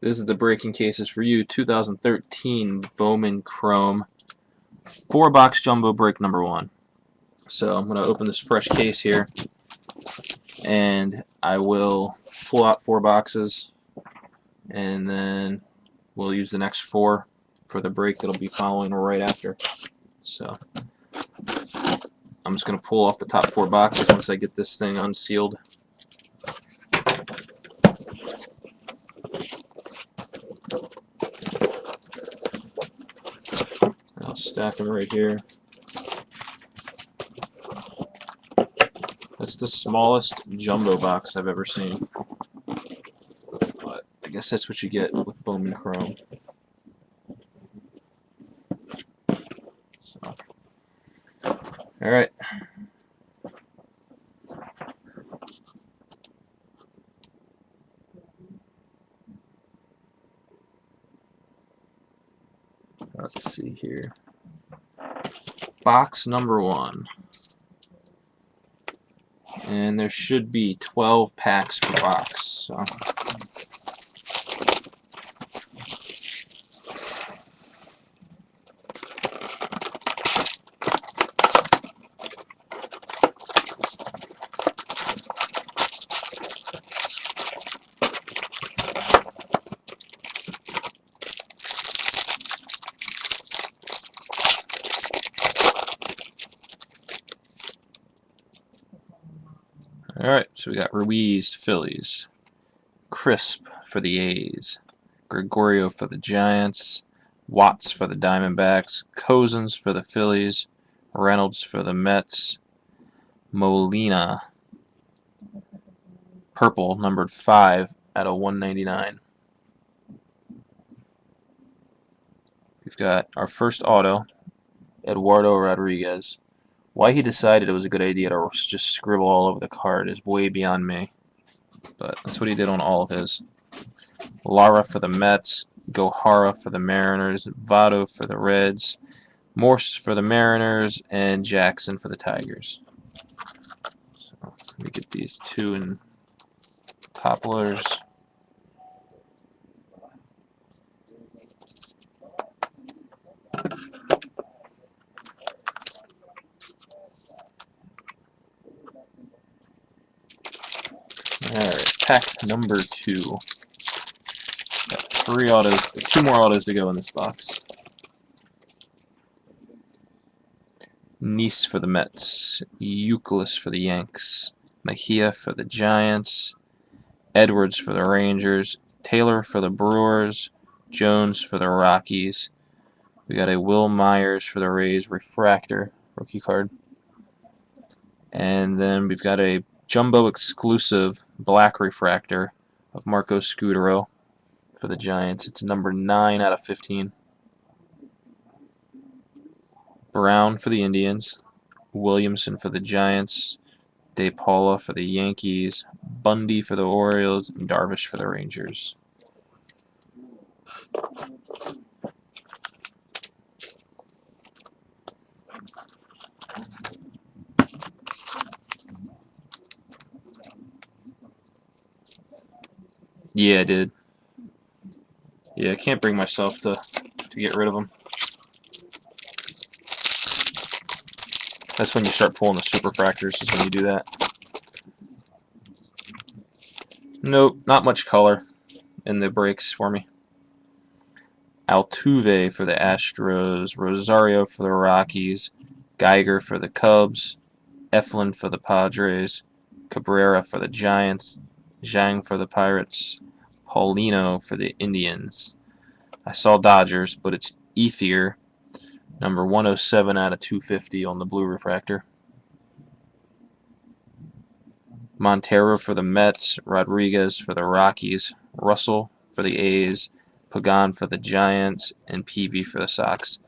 This is the breaking cases for you. 2013 Bowman Chrome 4-box jumbo break number 1. So I'm going to open this fresh case here, and I will pull out 4 boxes, and then we'll use the next 4 for the break that'll be following right after. So I'm just going to pull off the top 4 boxes once I get this thing unsealed. I'll stack them right here. That's the smallest jumbo box I've ever seen. But I guess that's what you get with Bowman Chrome. So, alright. Let's see here. Box number 1. And there should be 12 packs per box. So alright, so we got Ruiz, Phillies, Crisp for the A's, Gregorio for the Giants, Watts for the Diamondbacks, Cozens for the Phillies, Reynolds for the Mets, Molina, purple, numbered 5 out of 199. We've got our first auto, Eduardo Rodriguez. Why he decided it was a good idea to just scribble all over the card is way beyond me, but that's what he did on all of his. Lara for the Mets, Gohara for the Mariners, Votto for the Reds, Morse for the Mariners, and Jackson for the Tigers. So let me get these 2 in top loaders. Alright, pack number 2. Got 3 autos, 2 more autos to go in this box. Nice for the Mets, Euclid for the Yanks, Mejia for the Giants, Edwards for the Rangers, Taylor for the Brewers, Jones for the Rockies. We got a Will Myers for the Rays refractor, rookie card. And then we've got a jumbo exclusive black refractor of Marco Scudero for the Giants. It's number 9 out of 15. Brown for the Indians, Williamson for the Giants, De Paula for the Yankees, Bundy for the Orioles, and Darvish for the Rangers. Yeah, I did. Yeah, I can't bring myself to get rid of them. That's when you start pulling the superfractors, is when you do that. Nope, not much color in the breaks for me. Altuve for the Astros, Rosario for the Rockies, Geiger for the Cubs, Eflin for the Padres, Cabrera for the Giants, Zhang for the Pirates, Paulino for the Indians. I saw Dodgers, but it's Ethier, number 107 out of 250 on the blue refractor. Montero for the Mets, Rodriguez for the Rockies, Russell for the A's, Pagan for the Giants, and Peavy for the Sox.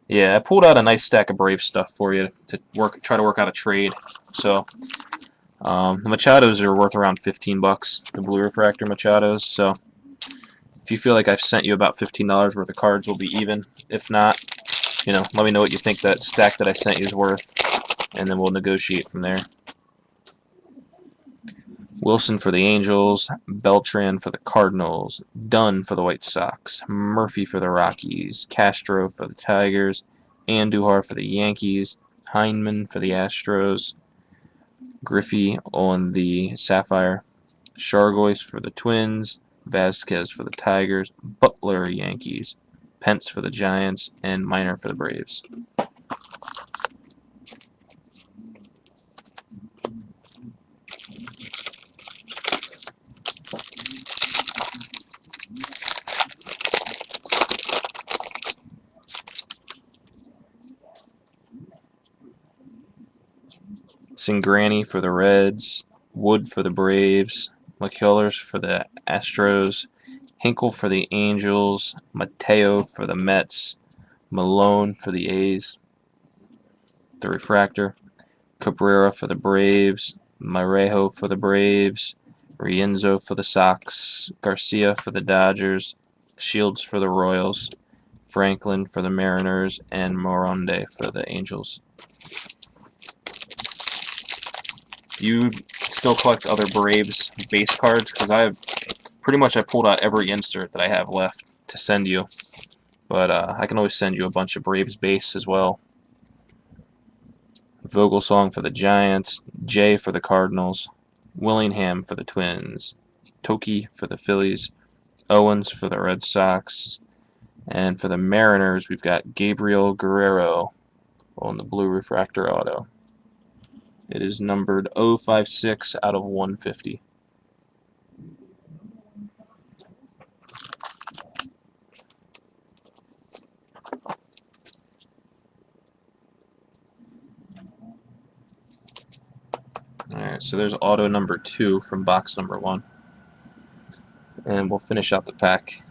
Yeah, I pulled out a nice stack of Brave stuff for you to try to work out a trade. So the Machados are worth around 15 bucks, the blue refractor Machados. So if you feel like I've sent you about $15 worth of cards, we'll be even. If not, let me know what you think that stack that I sent you is worth, and then we'll negotiate from there. Wilson for the Angels, Beltran for the Cardinals, Dunn for the White Sox, Murphy for the Rockies, Castro for the Tigers, Andujar for the Yankees, Heineman for the Astros, Griffey on the Sapphire, Shargois for the Twins, Vasquez for the Tigers, Butler Yankees, Pence for the Giants, and Minor for the Braves. Singrani for the Reds, Wood for the Braves, McCullers for the Astros, Hinkle for the Angels, Mateo for the Mets, Malone for the A's, the Refractor, Cabrera for the Braves, Marejo for the Braves, Rienzo for the Sox, Garcia for the Dodgers, Shields for the Royals, Franklin for the Mariners, and Moronde for the Angels. Do you still collect other Braves base cards? Because I pulled out every insert that I have left to send you. But I can always send you a bunch of Braves base as well. Vogelsong for the Giants, Jay for the Cardinals, Willingham for the Twins, Toki for the Phillies, Owens for the Red Sox, and for the Mariners we've got Gabriel Guerrero on the blue refractor auto. It is numbered 056 out of 150. Alright, so there's auto number 2 from box number 1. And we'll finish out the pack.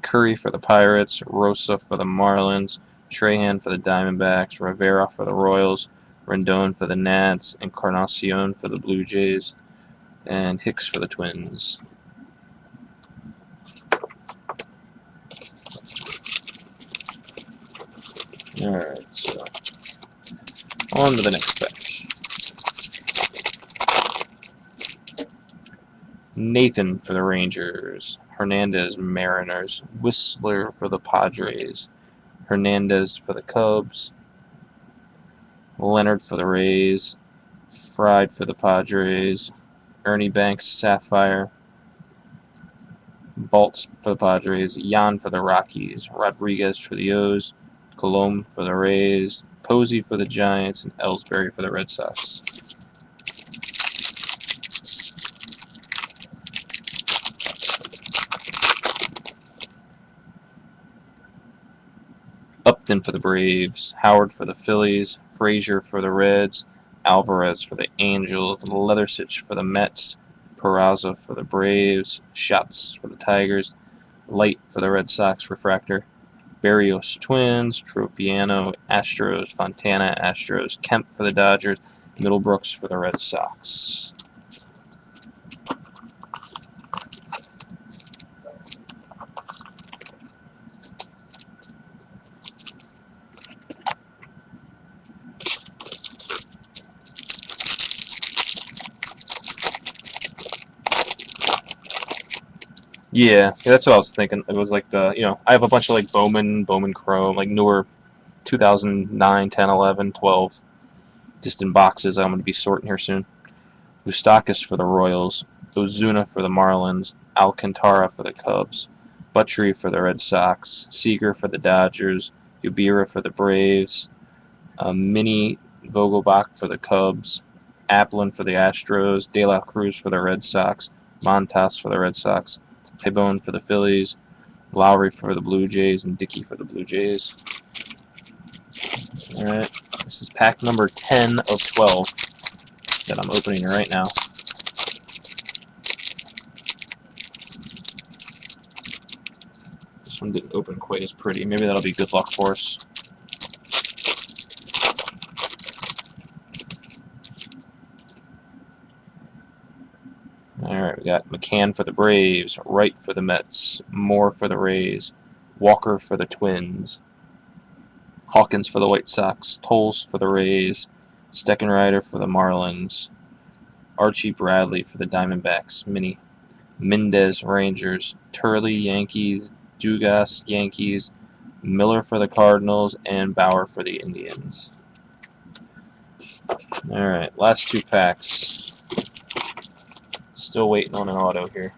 Curry for the Pirates, Rosa for the Marlins, Trahan for the Diamondbacks, Rivera for the Royals, Rendon for the Nats, Encarnacion for the Blue Jays, and Hicks for the Twins. Alright, so on to the next pack. Nathan for the Rangers, Hernandez Mariners, Whistler for the Padres, Hernandez for the Cubs, Leonard for the Rays, Fried for the Padres, Ernie Banks Sapphire, Baltz for the Padres, Yan for the Rockies, Rodriguez for the O's, Colomb for the Rays, Posey for the Giants, and Ellsbury for the Red Sox. Upton for the Braves, Howard for the Phillies, Frazier for the Reds, Alvarez for the Angels, Leathersich for the Mets, Peraza for the Braves, Schatz for the Tigers, Light for the Red Sox refractor, Barrios Twins, Tropiano Astros, Fontana Astros, Kemp for the Dodgers, Middlebrooks for the Red Sox. Yeah, that's what I was thinking. It was like I have a bunch of like Bowman Chrome, like newer 2009, 10, 11, 12, just in boxes. I'm going to be sorting here soon. Voustakis for the Royals, Ozuna for the Marlins, Alcantara for the Cubs, Buttrey for the Red Sox, Seager for the Dodgers, Ubira for the Braves, Mini Vogelbach for the Cubs, Applin for the Astros, De La Cruz for the Red Sox, Montas for the Red Sox, Pabon for the Phillies, Lowry for the Blue Jays, and Dickey for the Blue Jays. Alright, this is pack number 10 of 12 that I'm opening right now. This one didn't open quite as pretty. Maybe that'll be good luck for us. Alright, we got McCann for the Braves, Wright for the Mets, Moore for the Rays, Walker for the Twins, Hawkins for the White Sox, Tolles for the Rays, Steckenrider for the Marlins, Archie Bradley for the Diamondbacks, mini. Mendez Rangers, Turley Yankees, Dugas Yankees, Miller for the Cardinals, and Bauer for the Indians. Alright, last 2 packs. Still waiting on an auto here.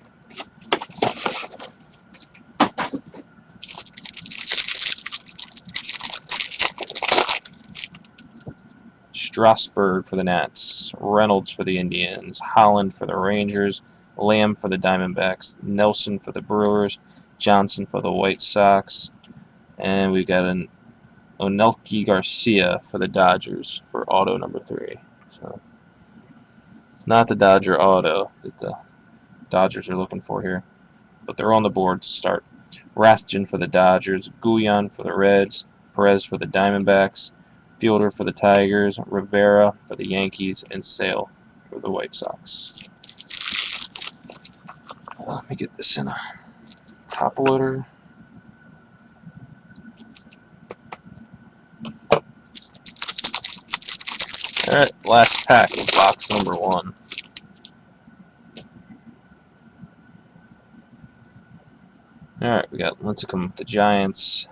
Strasburg for the Nats, Reynolds for the Indians, Holland for the Rangers, Lamb for the Diamondbacks, Nelson for the Brewers, Johnson for the White Sox, and we got an Onelki Garcia for the Dodgers for auto number 3. So, not the Dodger auto that the Dodgers are looking for here, but they're on the board to start. Rathjen for the Dodgers, Guyon for the Reds, Perez for the Diamondbacks, Fielder for the Tigers, Rivera for the Yankees, and Sale for the White Sox. Let me get this in a top loader. Alright, last pack of box number 1. Alright, we got Lincecum with the Giants,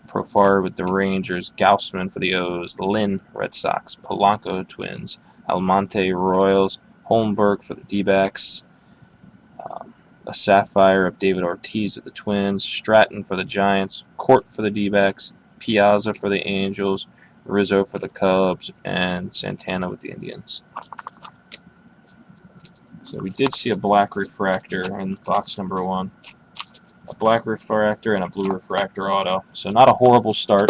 Profar with the Rangers, Gaussman for the O's, Lynn Red Sox, Polanco Twins, Almonte Royals, Holmberg for the D-backs, a Sapphire of David Ortiz with the Twins, Stratton for the Giants, Court for the D-backs, Piazza for the Angels, Rizzo for the Cubs, and Santana with the Indians. So we did see a black refractor in box number 1. A black refractor and a blue refractor auto. So not a horrible start.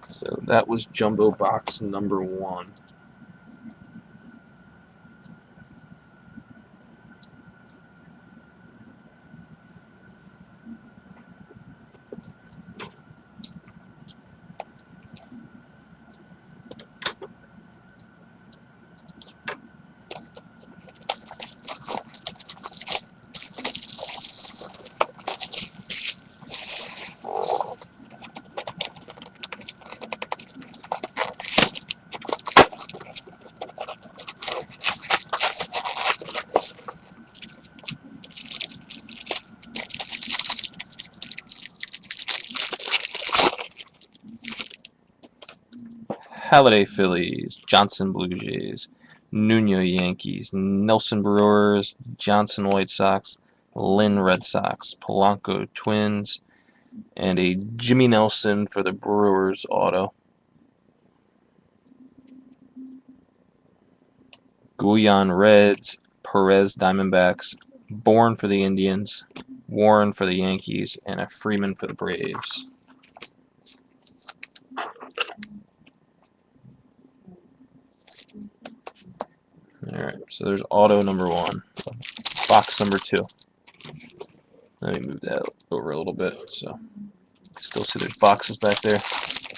So that was jumbo box number 1. Halladay Phillies, Johnson Blue Jays, Nuno Yankees, Nelson Brewers, Johnson White Sox, Lynn Red Sox, Polanco Twins, and a Jimmy Nelson for the Brewers auto. Guyon Reds, Perez Diamondbacks, Bourne for the Indians, Warren for the Yankees, and a Freeman for the Braves. Alright, so there's auto number 1. Box number 2. Let me move that over a little bit so still see there's boxes back there.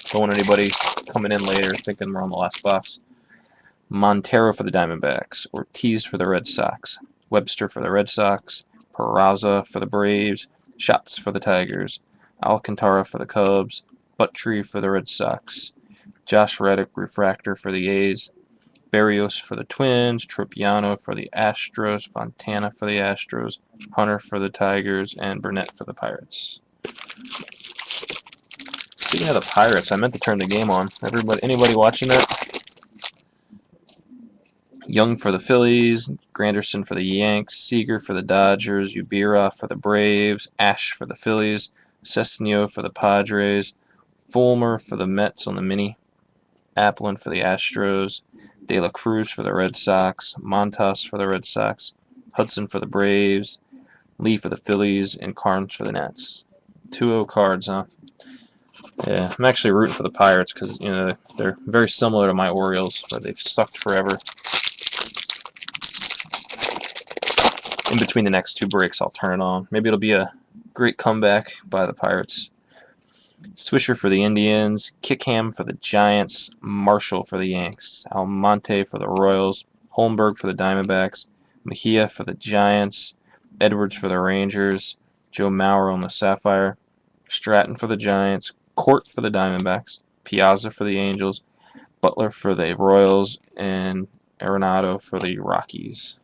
Don't want anybody coming in later thinking we're on the last box. Montero for the Diamondbacks, Ortiz for the Red Sox, Webster for the Red Sox, Peraza for the Braves, Schatz for the Tigers, Alcantara for the Cubs, Buttrey for the Red Sox, Josh Reddick refractor for the A's, Barrios for the Twins, Tropiano for the Astros, Fontana for the Astros, Hunter for the Tigers, and Burnett for the Pirates. Speaking of the Pirates, I meant to turn the game on. Anybody watching that? Young for the Phillies, Granderson for the Yanks, Seager for the Dodgers, Ubira for the Braves, Ash for the Phillies, Cesnio for the Padres, Fulmer for the Mets on the mini, Applin for the Astros, De La Cruz for the Red Sox, Montas for the Red Sox, Hudson for the Braves, Lee for the Phillies, and Carnes for the Nats. 2-0 cards, huh? Yeah, I'm actually rooting for the Pirates because they're very similar to my Orioles, but they've sucked forever. In between the next 2 breaks, I'll turn it on. Maybe it'll be a great comeback by the Pirates. Swisher for the Indians, Kickham for the Giants, Marshall for the Yanks, Almonte for the Royals, Holmberg for the Diamondbacks, Mejia for the Giants, Edwards for the Rangers, Joe Mauer on the Sapphire, Stratton for the Giants, Court for the Diamondbacks, Piazza for the Angels, Butler for the Royals, and Arenado for the Rockies.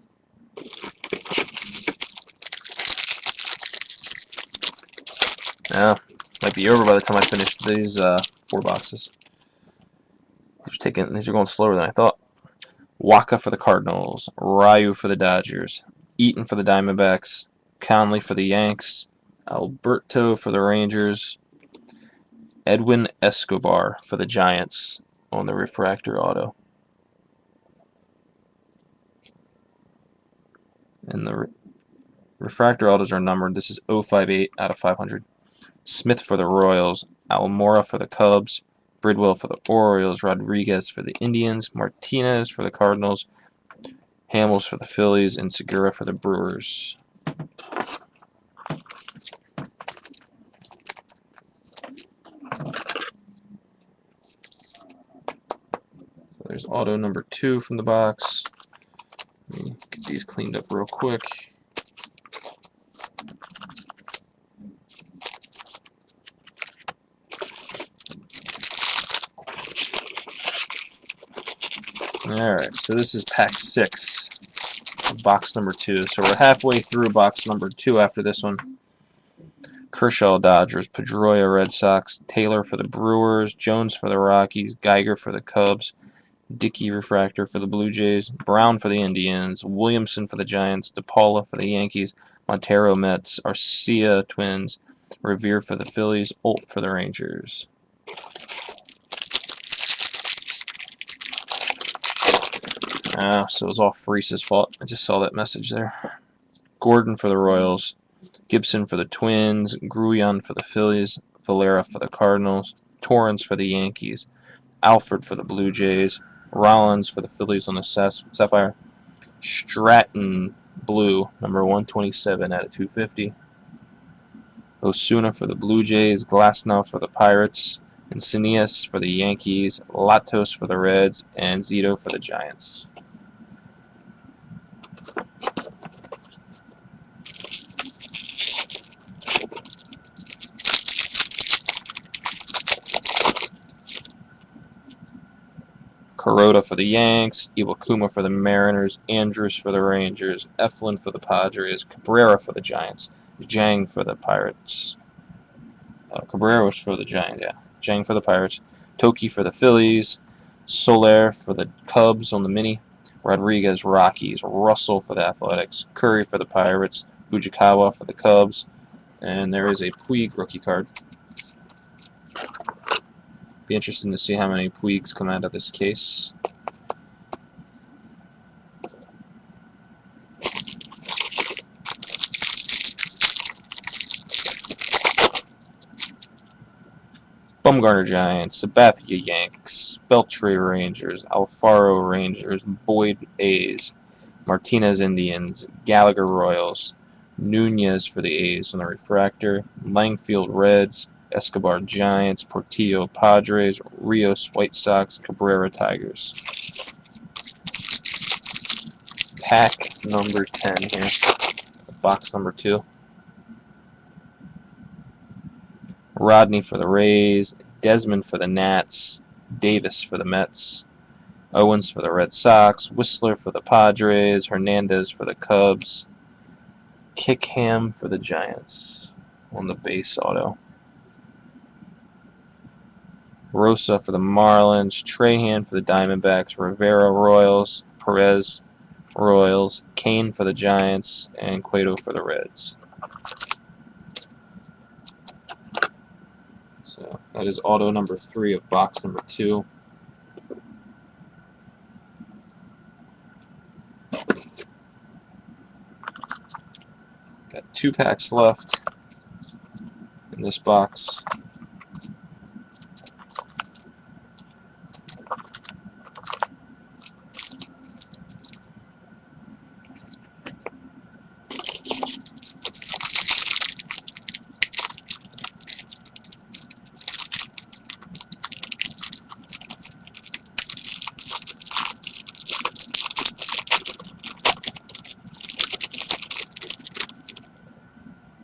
Yeah, might be over by the time I finish these 4 boxes. These are going slower than I thought. Waka for the Cardinals, Ryu for the Dodgers, Eaton for the Diamondbacks, Conley for the Yanks, Alberto for the Rangers, Edwin Escobar for the Giants on the refractor auto. And the refractor autos are numbered. This is 058 out of 500. Smith for the Royals, Almora for the Cubs, Bridwell for the Orioles, Rodriguez for the Indians, Martinez for the Cardinals, Hamels for the Phillies, and Segura for the Brewers. So there's auto number 2 from the box. Let me get these cleaned up real quick. Alright, so this is pack 6, box number 2. So we're halfway through box number 2 after this one. Kershaw Dodgers, Pedroia Red Sox, Taylor for the Brewers, Jones for the Rockies, Geiger for the Cubs, Dickey refractor for the Blue Jays, Brown for the Indians, Williamson for the Giants, DePaula for the Yankees, Montero Mets, Arcia Twins, Revere for the Phillies, Olt for the Rangers. So it was all Freese's fault. I just saw that message there. Gordon for the Royals, Gibson for the Twins, Grullon for the Phillies, Valera for the Cardinals, Torrance for the Yankees, Alford for the Blue Jays, Rollins for the Phillies on the Sapphire, Stratton Blue, number 127 out of 250, Osuna for the Blue Jays, Glasnow for the Pirates, Encinias for the Yankees, Latos for the Reds, and Zito for the Giants. Kuroda for the Yanks, Iwakuma for the Mariners, Andrews for the Rangers, Eflin for the Padres, Cabrera for the Giants, Zhang for the Pirates. Cabrera was for the Giants, yeah. Zhang for the Pirates, Toki for the Phillies, Soler for the Cubs on the mini, Rodriguez Rockies, Russell for the Athletics, Curry for the Pirates, Fujikawa for the Cubs, and there is a Puig rookie card. Be interesting to see how many Puigs come out of this case. Bumgarner Giants, Sabathia Yanks, Beltray Rangers, Alfaro Rangers, Boyd A's, Martinez Indians, Gallagher Royals, Nunez for the A's on the refractor, Langfield Reds, Escobar Giants, Portillo Padres, Rios White Sox, Cabrera Tigers. Pack number 10 here, box number 2. Rodney for the Rays, Desmond for the Nats, Davis for the Mets, Owens for the Red Sox, Whistler for the Padres, Hernandez for the Cubs, Kickham for the Giants on the base auto, Rosa for the Marlins, Trahan for the Diamondbacks, Rivera Royals, Perez Royals, Kane for the Giants, and Cueto for the Reds. So that is auto number 3 of box number 2. Got 2 packs left in this box.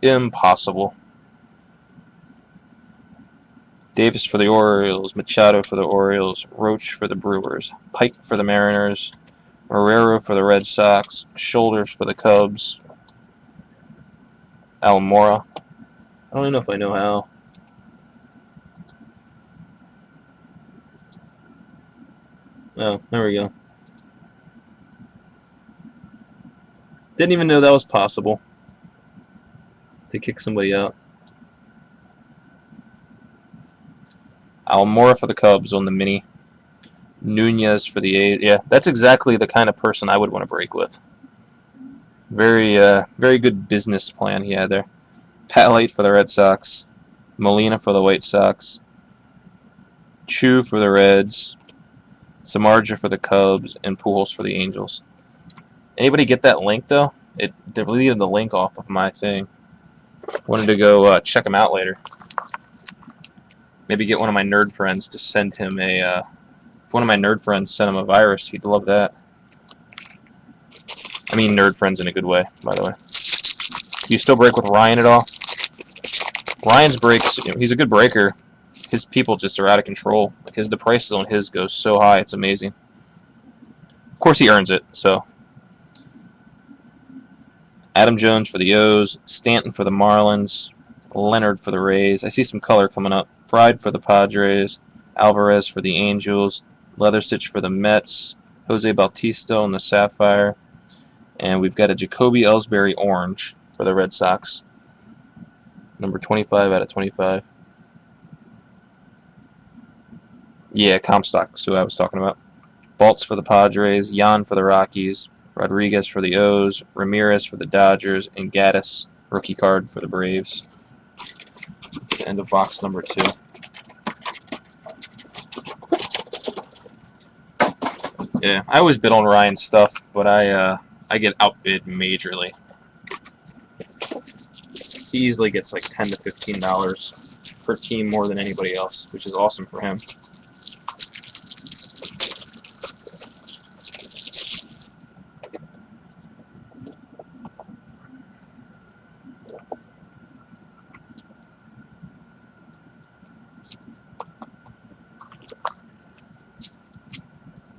Impossible. Davis for the Orioles, Machado for the Orioles, Roach for the Brewers, Pike for the Mariners, Marrero for the Red Sox, Shoulders for the Cubs, Almora. I don't even know if I know how. Oh, there we go. Didn't even know that was possible to kick somebody out. Almora for the Cubs on the mini. Nunez for the A's. Yeah, that's exactly the kind of person I would want to break with. Very, very good business plan he had there. Pat for the Red Sox. Molina for the White Sox. Chu for the Reds. Samardzija for the Cubs. And Pujols for the Angels. Anybody get that link, though? It deleted the link off of my thing. Wanted to go check him out later. Maybe get one of my nerd friends to send him a... if one of my nerd friends sent him a virus, he'd love that. I mean nerd friends in a good way, by the way. Do you still break with Ryan at all? Ryan's breaks, he's a good breaker. His people just are out of control. Like the prices on his go so high, it's amazing. Of course he earns it, so. Adam Jones for the O's, Stanton for the Marlins, Leonard for the Rays. I see some color coming up. Fried for the Padres, Alvarez for the Angels, Leatherstitch for the Mets, Jose Bautista on the Sapphire, and we've got a Jacoby Ellsbury orange for the Red Sox. Number 25 out of 25. Yeah, Comstock is who I was talking about. Baltz for the Padres, Yan for the Rockies, Rodriguez for the O's, Ramirez for the Dodgers, and Gaddis, rookie card for the Braves. That's the end of box number 2. Yeah, I always bid on Ryan's stuff, but I get outbid majorly. He easily gets like $10 to $15 per team more than anybody else, which is awesome for him.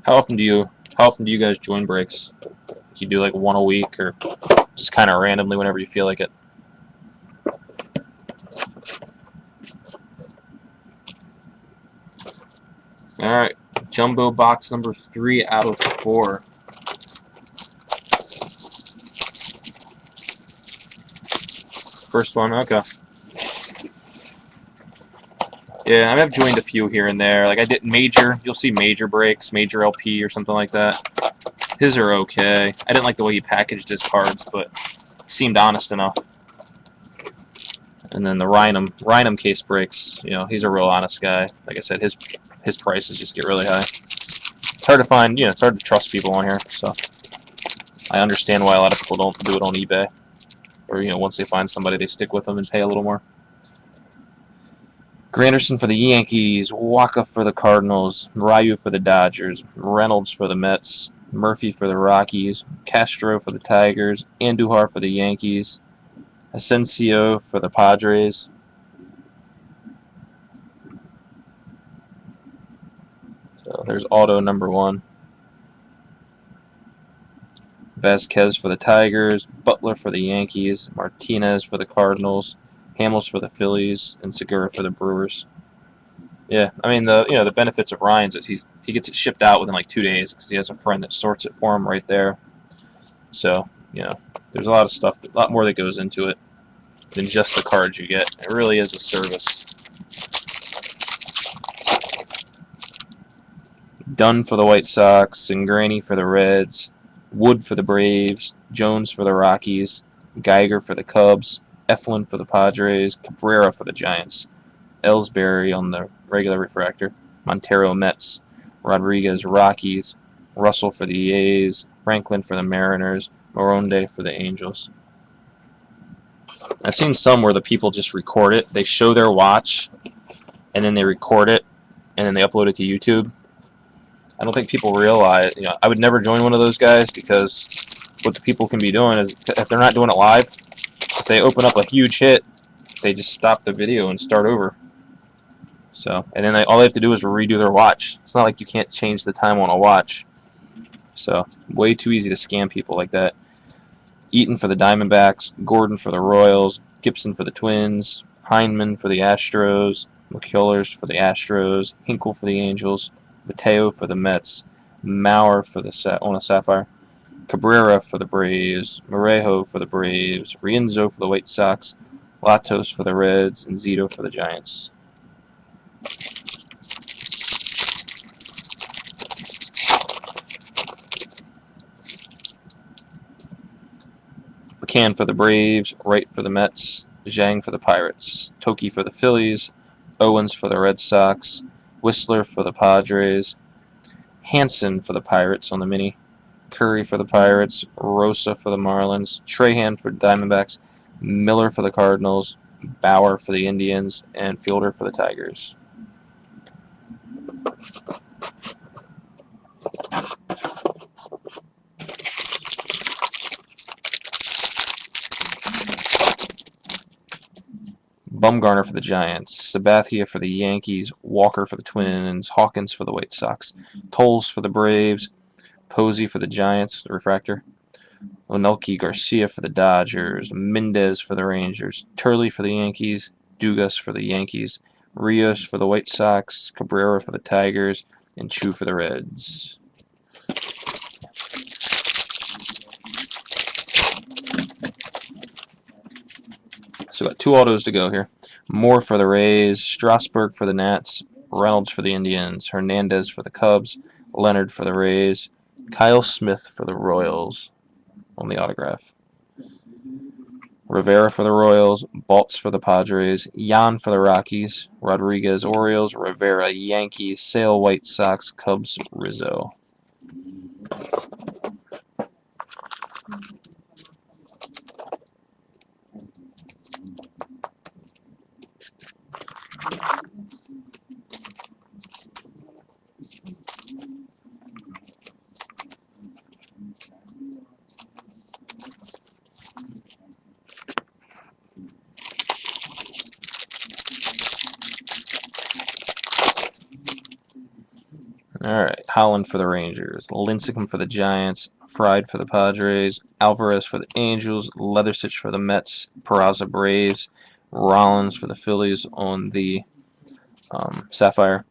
How often do you guys join breaks? You do like one a week, or just kind of randomly whenever you feel like it? All right, jumbo box number 3 out of 4. First one, okay. Yeah, I mean, I've joined a few here and there. Like I did Major. You'll see Major breaks, Major LP or something like that. His are okay. I didn't like the way he packaged his cards, but seemed honest enough. And then the Rhinum case breaks. You know, he's a real honest guy. Like I said, his prices just get really high. It's hard to find. You know, it's hard to trust people on here. So I understand why a lot of people don't do it on eBay, or you know, once they find somebody, they stick with them and pay a little more. Granderson for the Yankees, Waka for the Cardinals, Ryu for the Dodgers, Reynolds for the Mets, Murphy for the Rockies, Castro for the Tigers, Andujar for the Yankees, Asensio for the Padres. So there's auto number 1. Vasquez for the Tigers, Butler for the Yankees, Martinez for the Cardinals, Hamels for the Phillies, and Segura for the Brewers. Yeah, I mean the benefits of Ryan's is he gets it shipped out within like 2 days because he has a friend that sorts it for him right there. So there's a lot of stuff, a lot more that goes into it than just the cards you get. It really is a service. Dunn for the White Sox, Singrani for the Reds, Wood for the Braves, Jones for the Rockies, Geiger for the Cubs, Eflin for the Padres, Cabrera for the Giants, Ellsbury on the regular refractor, Montero Mets, Rodriguez Rockies, Russell for the A's, Franklin for the Mariners, Moronde for the Angels. I've seen some where the people just record it. They show their watch, and then they record it, and then they upload it to YouTube. I don't think people realize, I would never join one of those guys because what the people can be doing is, if they're not doing it live, if they open up a huge hit, they just stop the video and start over. So, and then all they have to do is redo their watch. It's not like you can't change the time on a watch. So, way too easy to scam people like that. Eaton for the Diamondbacks, Gordon for the Royals, Gibson for the Twins, Heineman for the Astros, McCullers for the Astros, Hinkle for the Angels, Mateo for the Mets, Maurer for the on a Sapphire, Cabrera for the Braves, Morejo for the Braves, Rienzo for the White Sox, Latos for the Reds, and Zito for the Giants. McCann for the Braves, Wright for the Mets, Zhang for the Pirates, Toki for the Phillies, Owens for the Red Sox, Whistler for the Padres, Hansen for the Pirates on the mini, Curry for the Pirates, Rosa for the Marlins, Trahan for the Diamondbacks, Miller for the Cardinals, Bauer for the Indians, and Fielder for the Tigers. Bumgarner for the Giants, Sabathia for the Yankees, Walker for the Twins, Hawkins for the White Sox, Tolles for the Braves, Posey for the Giants, the refractor, Onelki Garcia for the Dodgers, Mendez for the Rangers, Turley for the Yankees, Dugas for the Yankees, Rios for the White Sox, Cabrera for the Tigers, and Chu for the Reds. So got 2 autos to go here. Moore for the Rays, Strasburg for the Nats, Reynolds for the Indians, Hernandez for the Cubs, Leonard for the Rays, Kyle Smith for the Royals on the autograph. Rivera for the Royals, Baltz for the Padres, Yan for the Rockies, Rodriguez Orioles, Rivera Yankees, Sale White Sox, Cubs Rizzo. All right, Holland for the Rangers, Lincecum for the Giants, Fried for the Padres, Alvarez for the Angels, Leathersich for the Mets, Peraza Braves, Rollins for the Phillies on the Sapphire,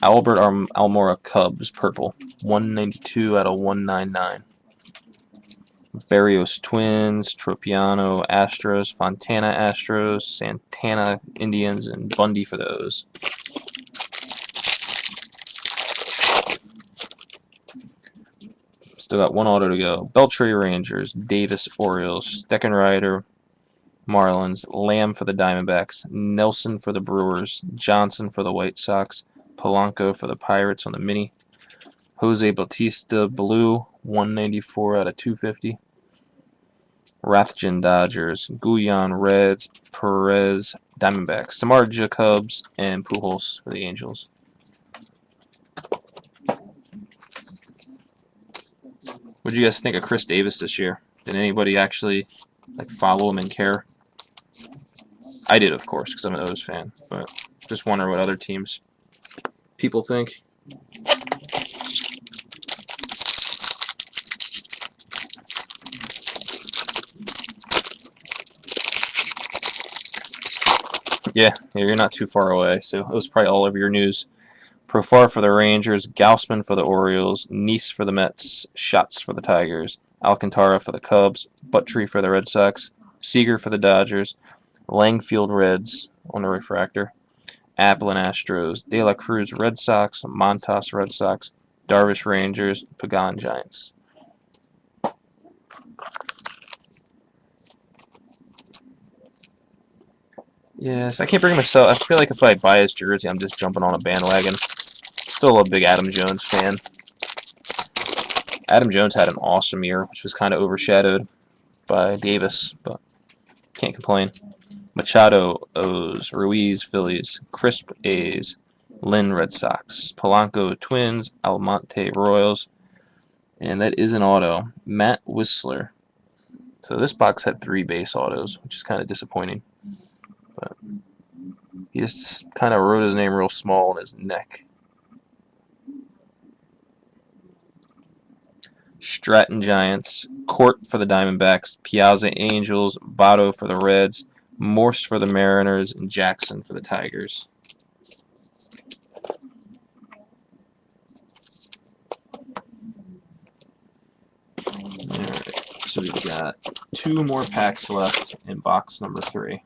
Albert Almora Cubs purple, 192 out of 199. Barrios Twins, Tropiano Astros, Fontana Astros, Santana Indians, and Bundy for those. Still got 1 auto to go. Beltray Rangers, Davis Orioles, Steckenrider Marlins, Lamb for the Diamondbacks, Nelson for the Brewers, Johnson for the White Sox, Polanco for the Pirates on the mini, Jose Bautista Blue, 194 out of 250. Rathjen Dodgers, Guyon Reds, Perez Diamondbacks, Samardzija Cubs, and Pujols for the Angels. What did you guys think of Chris Davis this year? Did anybody actually follow him and care? I did, of course, because I'm an O's fan, but just wonder what other teams people think. Yeah, you're not too far away, so it was probably all over your news. Profar for the Rangers, Gausman for the Orioles, Neese for the Mets, Schatz for the Tigers, Alcantara for the Cubs, Buttrey for the Red Sox, Seager for the Dodgers, Langfield Reds on the refractor, Applin Astros, De La Cruz Red Sox, Montas Red Sox, Darvish Rangers, Pagan Giants. Yes, I can't bring myself. I feel like if I buy his jersey, I'm just jumping on a bandwagon. Still a big Adam Jones fan. Adam Jones had an awesome year, which was kind of overshadowed by Davis, but can't complain. Machado O's, Ruiz Phillies, Crisp A's, Lynn Red Sox, Polanco Twins, Almonte Royals, and that is an auto. Matt Whistler. So this box had 3 base autos, which is kind of disappointing. But He just kind of wrote his name real small on his neck. Stratton Giants, Court for the Diamondbacks, Piazza Angels, Votto for the Reds, Morse for the Mariners, and Jackson for the Tigers. Alright, so we've got 2 more packs left in box number 3.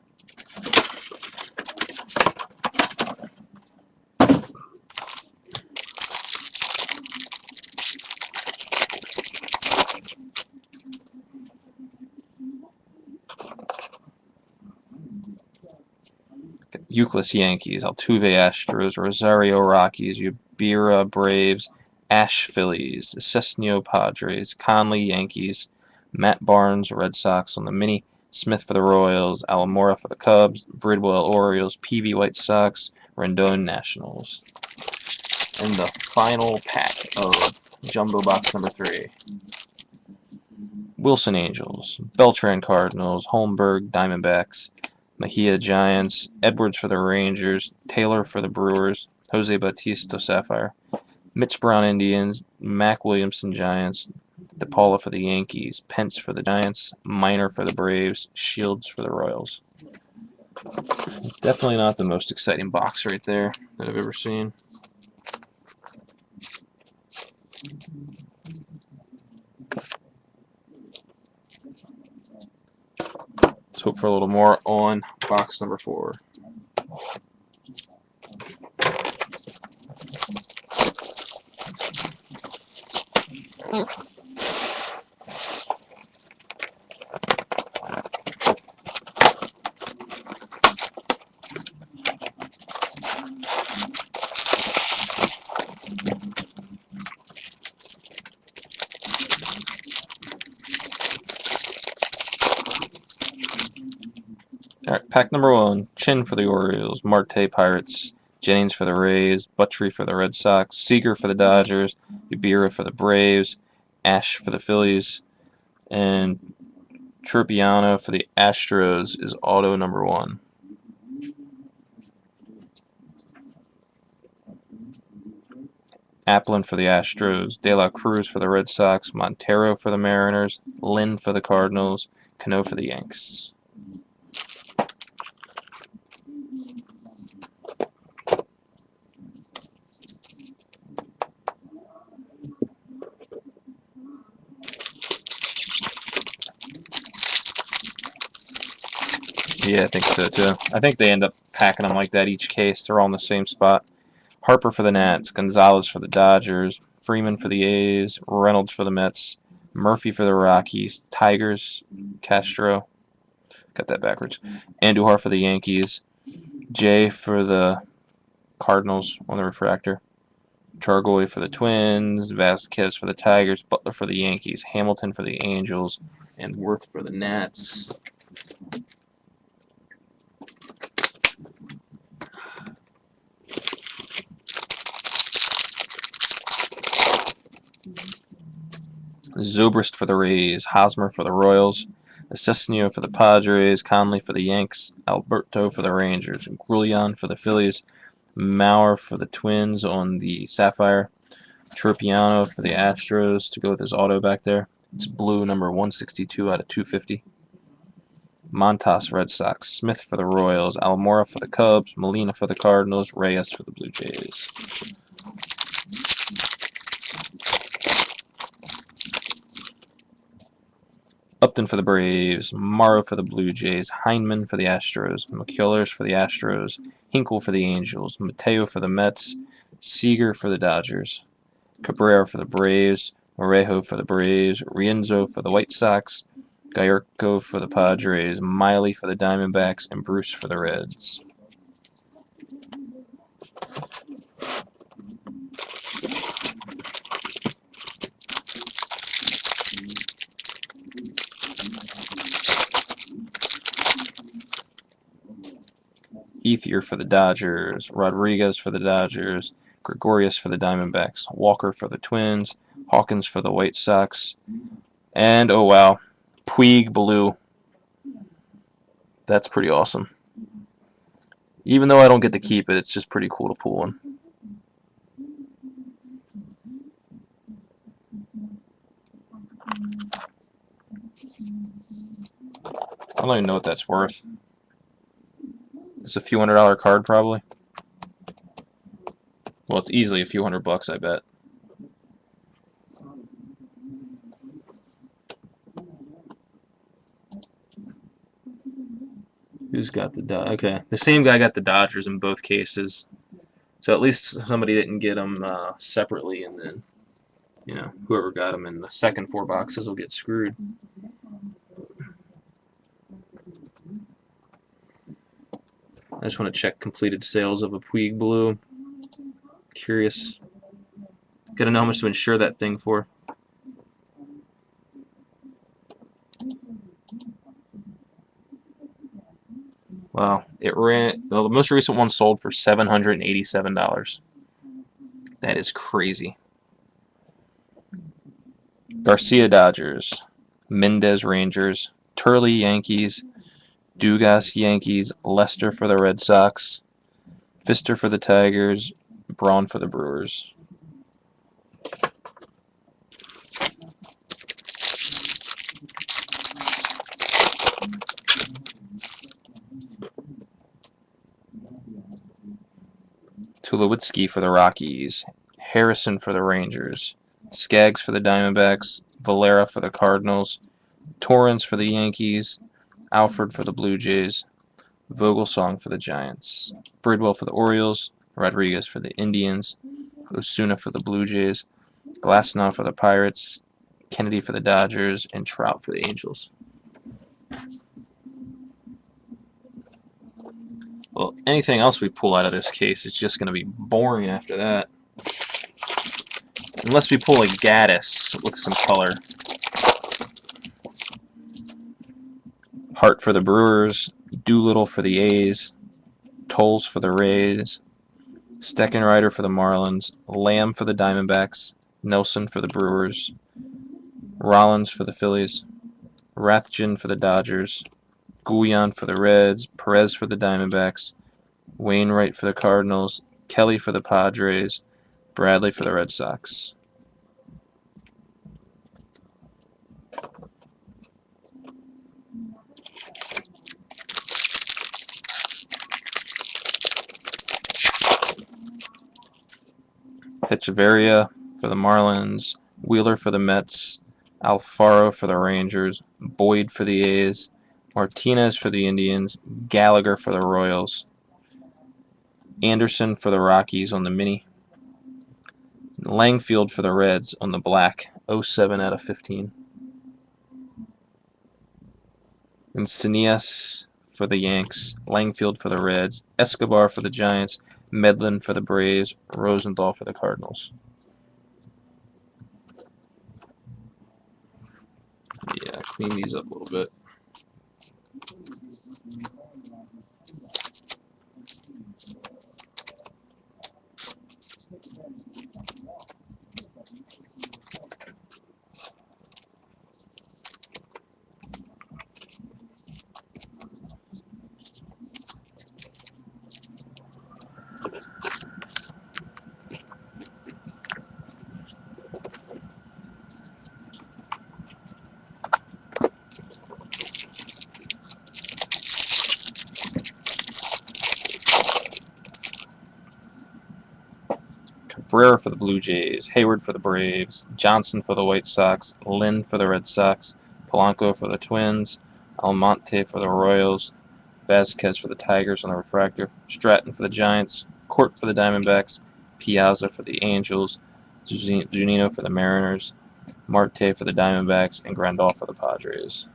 Euclid Yankees, Altuve Astros, Rosario Rockies, Ubira Braves, Ash Phillies, Cesnio Padres, Conley Yankees, Matt Barnes Red Sox on the mini, Smith for the Royals, Alamora for the Cubs, Bridwell Orioles, PV White Sox, Rendon Nationals. And the final pack of Jumbo Box number 3. Wilson Angels, Beltran Cardinals, Holmberg Diamondbacks, Mejia Giants, Edwards for the Rangers, Taylor for the Brewers, Jose Bautista Sapphire, Mitch Brown Indians, Mac Williamson Giants, DePaula for the Yankees, Pence for the Giants, Minor for the Braves, Shields for the Royals. Definitely not the most exciting box right there that I've ever seen. Let's hope for a little more on box number 4. Alright, pack number 1. Chin for the Orioles, Marte Pirates, Jennings for the Rays, Buttrey for the Red Sox, Seager for the Dodgers, Ubira for the Braves, Ash for the Phillies, and Tropiano for the Astros is auto number 1. Applin for the Astros, De La Cruz for the Red Sox, Montero for the Mariners, Lynn for the Cardinals, Cano for the Yanks. Yeah, I think so too. I think they end up packing them like that each case. They're all in the same spot. Harper for the Nats, Gonzalez for the Dodgers, Freeman for the A's, Reynolds for the Mets, Murphy for the Rockies, Tigers, Castro, got that backwards, Andujar for the Yankees, Jay for the Cardinals on the refractor, Chargoy for the Twins, Vasquez for the Tigers, Butler for the Yankees, Hamilton for the Angels, and Worth for the Nats. Zobrist for the Rays, Hosmer for the Royals, Cesnio for the Padres, Conley for the Yanks, Alberto for the Rangers, Grullon for the Phillies, Maurer for the Twins on the Sapphire, Tropiano for the Astros to go with his auto back there. It's blue, number 162 out of 250. Montas Red Sox, Smith for the Royals, Almora for the Cubs, Molina for the Cardinals, Reyes for the Blue Jays. Upton for the Braves, Morrow for the Blue Jays, Heineman for the Astros, McCullers for the Astros, Hinkle for the Angels, Mateo for the Mets, Seager for the Dodgers, Cabrera for the Braves, Orejo for the Braves, Rienzo for the White Sox, Gallardo for the Padres, Miley for the Diamondbacks, and Bruce for the Reds. Ethier for the Dodgers, Rodriguez for the Dodgers, Gregorius for the Diamondbacks, Walker for the Twins, Hawkins for the White Sox, and oh wow, Puig Blue. That's pretty awesome. Even though I don't get to keep it, it's just pretty cool to pull one. I don't even know what that's worth. It's a few $100 card, probably. Well, it's easily a few $100, I bet. Who's got the Okay, the same guy got the Dodgers in both cases. So at least somebody didn't get them separately, and then whoever got them in the second 4 boxes will get screwed. I just want to check completed sales of a Puig Blue. Curious. Gotta know how much to insure that thing for. Wow, it ran. The most recent one sold for $787. That is crazy. Garcia Dodgers, Mendez Rangers, Turley Yankees, Dugas Yankees, Lester for the Red Sox, Pfister for the Tigers, Braun for the Brewers. Tulowitzki for the Rockies, Harrison for the Rangers, Skaggs for the Diamondbacks, Valera for the Cardinals, Torrens for the Yankees, Alford for the Blue Jays, Vogelsong for the Giants, Bridwell for the Orioles, Rodriguez for the Indians, Osuna for the Blue Jays, Glasnow for the Pirates, Kennedy for the Dodgers, and Trout for the Angels. Well, anything else we pull out of this case, it's just going to be boring after that. Unless we pull a Gaddis with some color. Hart for the Brewers, Doolittle for the A's, Tolles for the Rays, Steckenrider for the Marlins, Lamb for the Diamondbacks, Nelson for the Brewers, Rollins for the Phillies, Rathjen for the Dodgers, Guyan for the Reds, Perez for the Diamondbacks, Wainwright for the Cardinals, Kelly for the Padres, Bradley for the Red Sox. Hechavarria for the Marlins, Wheeler for the Mets, Alfaro for the Rangers, Boyd for the A's, Martinez for the Indians, Gallagher for the Royals, Anderson for the Rockies on the mini, Langfield for the Reds on the black, 07 out of 15. And Cineas for the Yanks, Langfield for the Reds, Escobar for the Giants, Medlin for the Braves, Rosenthal for the Cardinals. Yeah, clean these up a little bit. Cabrera for the Blue Jays, Hayward for the Braves, Johnson for the White Sox, Lynn for the Red Sox, Polanco for the Twins, Almonte for the Royals, Vasquez for the Tigers on the refractor, Stratton for the Giants, Court for the Diamondbacks, Piazza for the Angels, Zunino for the Mariners, Marte for the Diamondbacks, and Grandal for the Padres.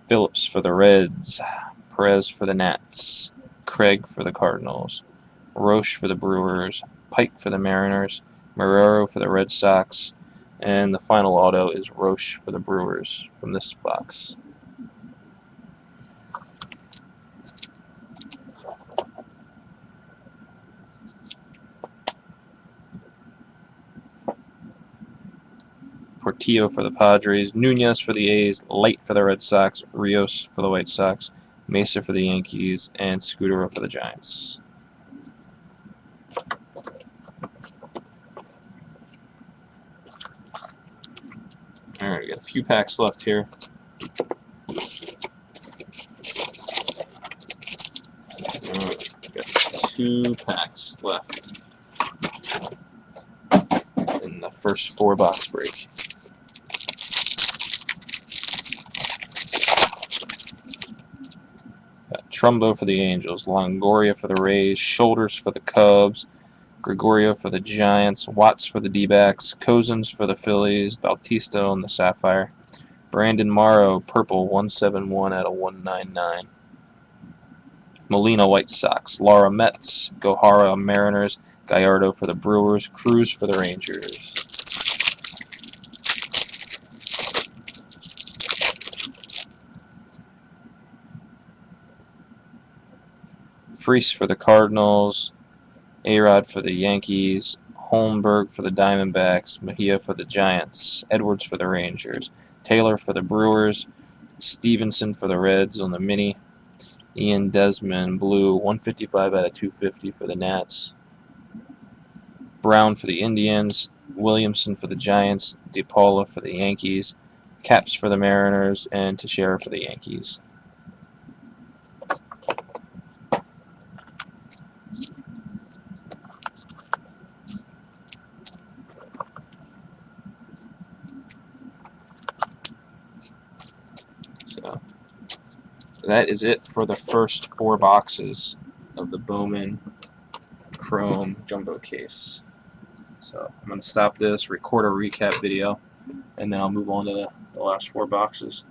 Phillips for the Reds, Perez for the Nats, Craig for the Cardinals, Roche for the Brewers, Pike for the Mariners, Marrero for the Red Sox, and the final auto is Roche for the Brewers from this box. Portillo for the Padres, Nunez for the A's, Light for the Red Sox, Rios for the White Sox, Mesa for the Yankees, and Scudero for the Giants. Alright, we got a few packs left here. Alright, we got 2 packs left in the first 4-box break. Got Trumbo for the Angels, Longoria for the Rays, Shoulders for the Cubs, Gregorio for the Giants, Watts for the D-backs, Cozens for the Phillies, Bautista on the Sapphire, Brandon Morrow, purple, 171 out of 199. Molina, White Sox, Lara, Mets, Gohara, Mariners, Gallardo for the Brewers, Cruz for the Rangers. Freese for the Cardinals, A-Rod for the Yankees, Holmberg for the Diamondbacks, Mejia for the Giants, Edwards for the Rangers, Taylor for the Brewers, Stevenson for the Reds on the mini, Ian Desmond, blue, 155 out of 250 for the Nats, Brown for the Indians, Williamson for the Giants, DePaula for the Yankees, Caps for the Mariners, and Teixeira for the Yankees. So that is it for the first 4 boxes of the Bowman Chrome Jumbo case. So I'm going to stop this, record a recap video, and then I'll move on to the last 4 boxes.